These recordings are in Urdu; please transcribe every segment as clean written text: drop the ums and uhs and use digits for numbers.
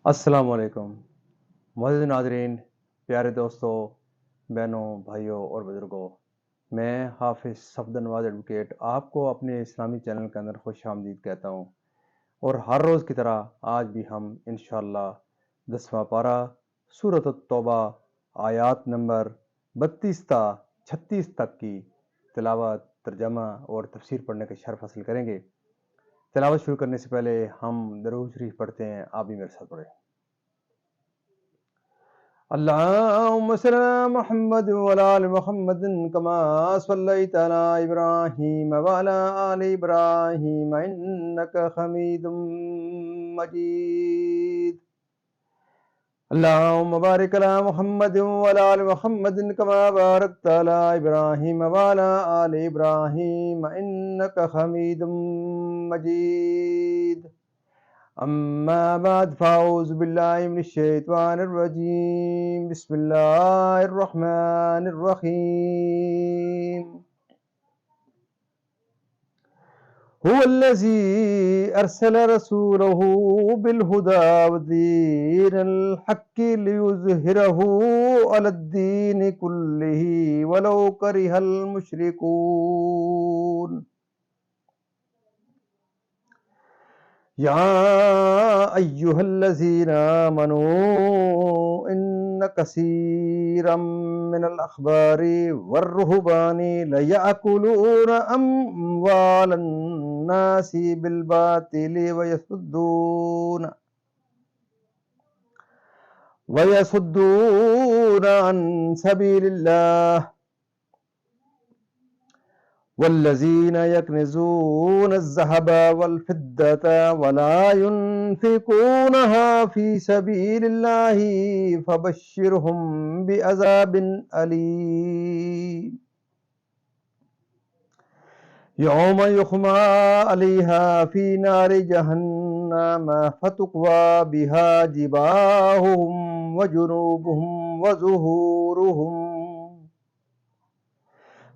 السلام علیکم معزز ناظرین، پیارے دوستوں، بہنوں، بھائیوں اور بزرگوں، میں حافظ صفدر نواز ایڈوکیٹ آپ کو اپنے اسلامی چینل کے اندر خوش آمدید کہتا ہوں، اور ہر روز کی طرح آج بھی ہم انشاءاللہ 10واں پارہ سورۃ التوبہ آیات نمبر 32 تا 36 تک کی تلاوت، ترجمہ اور تفسیر پڑھنے کا شرف حاصل کریں گے۔ تلاوت شروع کرنے سے پہلے ہم درود شریف پڑھتے ہیں، آپ بھی میرے ساتھ پڑھیں۔ اللهم صل على محمد وعلى آل محمد كما صليت على إبراهيم وعلى آل إبراهيم إنك حميد مجيد. اللهم بارك على محمد وعلى آل محمد كما باركت على إبراهيم وعلى آل إبراهيم إنك حميد مجيد. أما بعد فأعوذ بالله من الشيطان الرجيم. بسم الله الرحمن الرحيم. هو الذي أرسل رسوله بالهدى ودين الحق ليظهره على الدين كله ولو كره المشركون. يا أيها الذين آمنوا إن كثيرا من الأحبار والرهبان ليأكلون أموال الناس بالباطل ويصدون عن سبيل الله والذين يكنزون الذهب والفضة ولا ينفقونها في سبيل الله فبشرهم بعذاب أليم يوم يحمى عليها في نار جهنم فتقوى بها جباههم وجنوبهم وظهورهم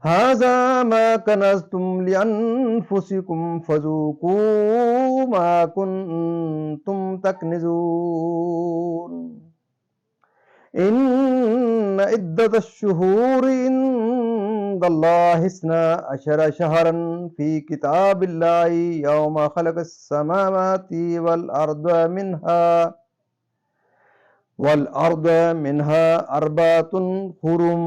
هذا ما كنزتم لأنفسكم فذوقوا ما كنتم تكنزون. إن عدة الشهور عند الله 12 شهرا في كتاب الله يوم خلق السماوات والأرض منها 4 حرم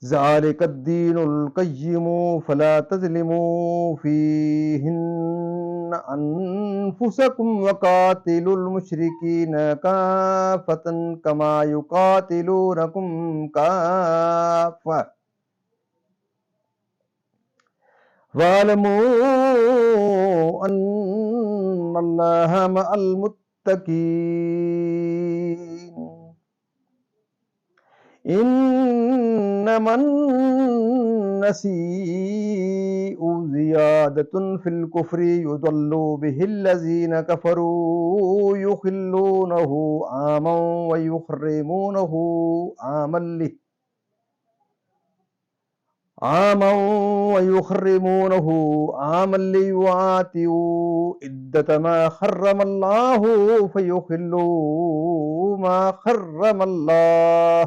ذلك الدين القيم فلا تظلموا فيهن أنفسكم وقاتلوا المشركين كافة كما يقاتلونكم كافة واعلموا أن الله مع المتقين. إنما النسيء زيادة في الكفر يضل به الذين كفروا يحلونه عاما ويحرمونه عاما ليواتوا عدة ما حرم الله فيحلوا ما حرم الله.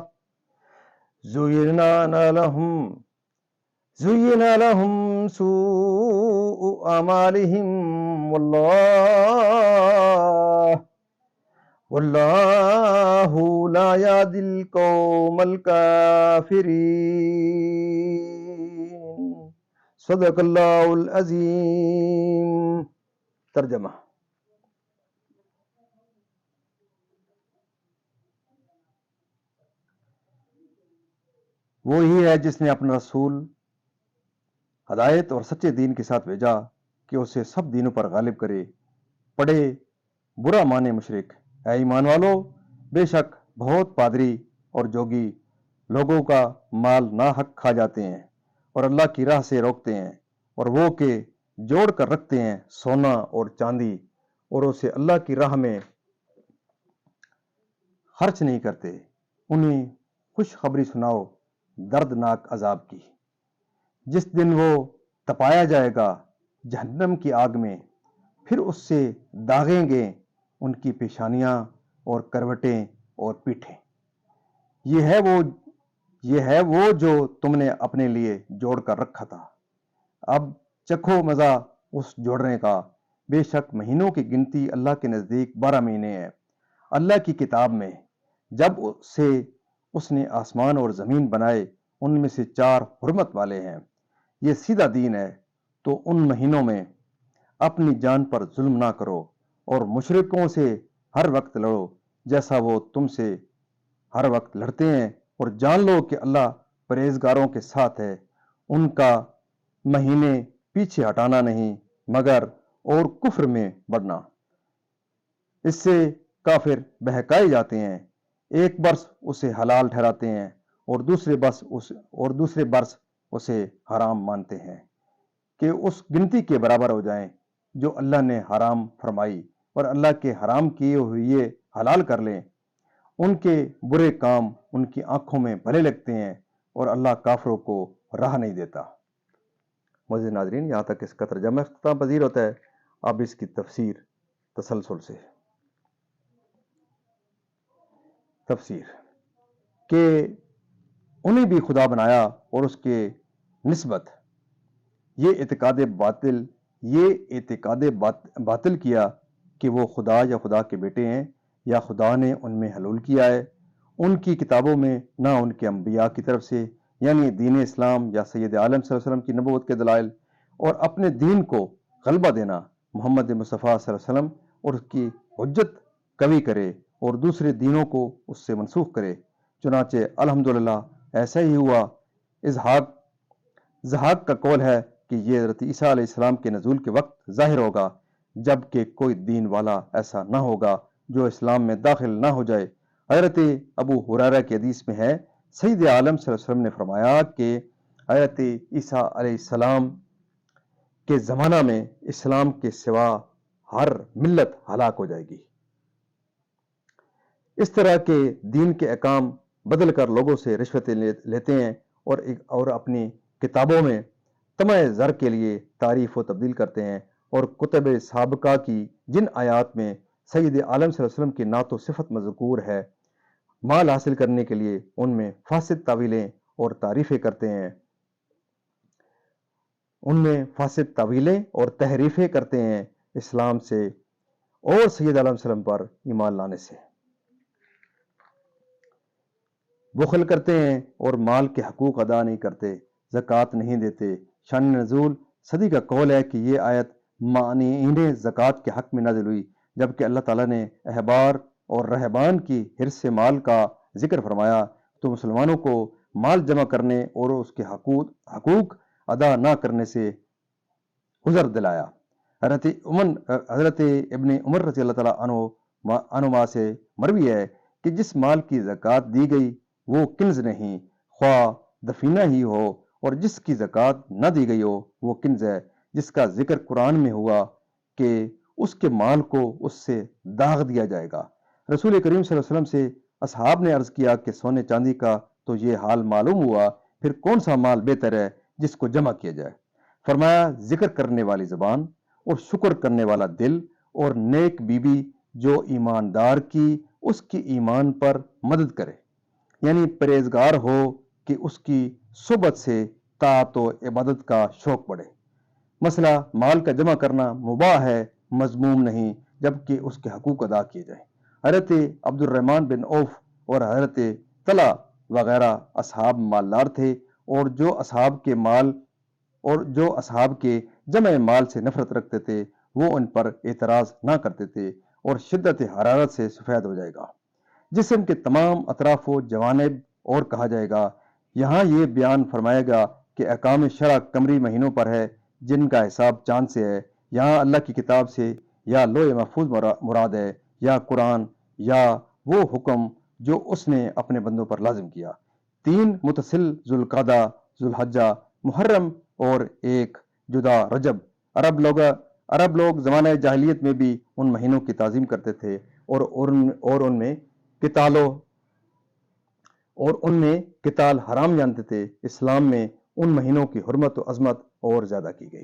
زين لهم سوء أعمالهم والله لا يهدي القوم الكافرين. صدق اللہ العظیم. ترجمہ. وہی ہے جس نے اپنا رسول ہدایت اور سچے دین کے ساتھ بھیجا کہ اسے سب دینوں پر غالب کرے. پڑھے برا مانے مشرک. اے ایمان والو، بے شک بہت پادری اور جوگی لوگوں کا مال ناحق کھا جاتے ہیں اور اللہ کی راہ سے روکتے ہیں، اور وہ کہ جوڑ کر رکھتے ہیں سونا اور چاندی اور اسے اللہ کی راہ میں خرچ نہیں کرتے. انہیں خوشخبری سناؤ دردناک عذاب کی، جس دن وہ تپایا جائے گا جہنم کی آگ میں، پھر اس سے داغیں گے ان کی پیشانیاں اور کروٹیں اور پیٹھیں۔ یہ ہے وہ جو تم نے اپنے لیے جوڑ کر رکھا تھا۔ اب چکھو مزہ اس جوڑنے کا۔ بے شک مہینوں کی گنتی اللہ کے نزدیک 12 مہینے ہے اللہ کی کتاب میں۔ جب سے اس نے آسمان اور زمین بنائے ان میں سے 4 حرمت والے ہیں۔ یہ سیدھا دین ہے، تو ان مہینوں میں اپنی جان پر ظلم نہ کرو اور مشرکوں سے ہر وقت لڑو جیسا وہ تم سے ہر وقت لڑتے ہیں، اور جان لو کہ اللہ پرہیزگاروں کے ساتھ ہے۔ ان کا مہینے پیچھے ہٹانا نہیں مگر اور کفر میں بڑھنا۔ اس سے کافر بہکائے جاتے ہیں، ایک برس اسے حلال ٹھہراتے ہیں اور دوسرے برس اسے حرام مانتے ہیں کہ اس گنتی کے برابر ہو جائیں جو اللہ نے حرام فرمائی، اور اللہ کے حرام کیے ہوئے حلال کر لیں۔ ان کے برے کام ان کی آنکھوں میں بھلے لگتے ہیں اور اللہ کافروں کو راہ نہیں دیتا۔ معزز ناظرین، یہاں تک اس کا ترجمہ اختتام پذیر ہوتا ہے۔ اب اس کی تفسیر تسلسل سے۔ تفسیر کہ انہیں بھی خدا بنایا اور اس کے نسبت یہ اعتقاد باطل کیا کہ وہ خدا یا خدا کے بیٹے ہیں یا خدا نے ان میں حلول کیا ہے۔ ان کی کتابوں میں نہ ان کے انبیاء کی طرف سے یعنی دین اسلام یا سید عالم صلی اللہ علیہ وسلم کی نبوت کے دلائل اور اپنے دین کو غلبہ دینا محمد مصطفیٰ صلی اللہ علیہ وسلم اور اس کی حجت قوی کرے اور دوسرے دینوں کو اس سے منسوخ کرے۔ چنانچہ الحمدللہ ایسا ہی ہوا۔ ضحاک کا قول ہے کہ یہ حضرت عیسیٰ علیہ السلام کے نزول کے وقت ظاہر ہوگا، جبکہ کوئی دین والا ایسا نہ ہوگا جو اسلام میں داخل نہ ہو جائے۔ حضرت ابو ہریرہ کی حدیث میں ہے، سید عالم صلی اللہ علیہ وسلم نے فرمایا کہ حضرت عیسیٰ علیہ السلام کے زمانہ میں اسلام کے سوا ہر ملت ہلاک ہو جائے گی۔ اس طرح کے دین کے احکام بدل کر لوگوں سے رشوتیں لیتے ہیں اور اپنی کتابوں میں طمع زر کے لیے تعریف و تبدیل کرتے ہیں، اور کتب سابقہ کی جن آیات میں سید عالم صلی اللہ علیہ وسلم کی نعت و صفت مذکور ہے، مال حاصل کرنے کے لیے ان میں فاسد تعویلیں اور تعریفیں کرتے ہیں، تحریفیں کرتے ہیں اسلام سے اور سید عالم صلی اللہ علیہ وسلم پر ایمان لانے سے۔ بخل کرتے ہیں اور مال کے حقوق ادا نہیں کرتے، زکوٰۃ نہیں دیتے۔ شان نزول صدی کا قول ہے کہ یہ آیت مانعین زکوٰۃ کے حق میں نازل ہوئی، جبکہ اللہ تعالیٰ نے احبار اور رہبان کی حرص مال کا ذکر فرمایا تو مسلمانوں کو مال جمع کرنے اور اس کے حقوق ادا نہ کرنے سے عذر دلایا۔ حضرت ابن عمر رضی اللہ تعالیٰ عنہما سے مروی ہے کہ جس مال کی زکوٰۃ دی گئی وہ کنز نہیں، خواہ دفینہ ہی ہو، اور جس کی زکوٰۃ نہ دی گئی ہو وہ کنز ہے، جس کا ذکر قرآن میں ہوا کہ اس کے مال کو اس سے داغ دیا جائے گا۔ رسول کریم صلی اللہ علیہ وسلم سے اصحاب نے عرض کیا کہ سونے چاندی کا تو یہ حال معلوم ہوا، پھر کون سا مال بہتر ہے جس کو جمع کیا جائے؟ فرمایا، ذکر کرنے والی زبان اور شکر کرنے والا دل اور نیک بیوی جو ایماندار کی اس کی ایمان پر مدد کرے، یعنی پرہیزگار ہو کہ اس کی صحبت سے طاعت و عبادت کا شوق بڑھے۔ مسئلہ مال کا جمع کرنا مباح ہے، مذموم نہیں، جبکہ اس کے حقوق ادا کیے جائیں۔ حضرت عبد الرحمن بن عوف اور حضرت طلحہ وغیرہ اصحاب مالدار تھے، اور جو اصحاب کے جمع مال سے نفرت رکھتے تھے وہ ان پر اعتراض نہ کرتے تھے، اور شدت حرارت سے سفید ہو جائے گا جسم کے تمام اطراف و جوانب، اور کہا جائے گا۔ یہاں یہ بیان فرمائے گا کہ احکام شرع قمری مہینوں پر ہے جن کا حساب چاند سے ہے۔ یہاں اللہ کی کتاب سے یا لوح محفوظ مراد ہے، یا قرآن، یا وہ حکم جو اس نے اپنے بندوں پر لازم کیا۔ 3 متصل ذوالقعدہ، ذوالحجہ، محرم اور 1 جدا رجب۔ عرب لوگ زمانہ جاہلیت میں بھی ان مہینوں کی تعظیم کرتے تھے اور ان میں قتال حرام جانتے تھے۔ اسلام میں ان مہینوں کی حرمت و عظمت اور زیادہ کی گئی۔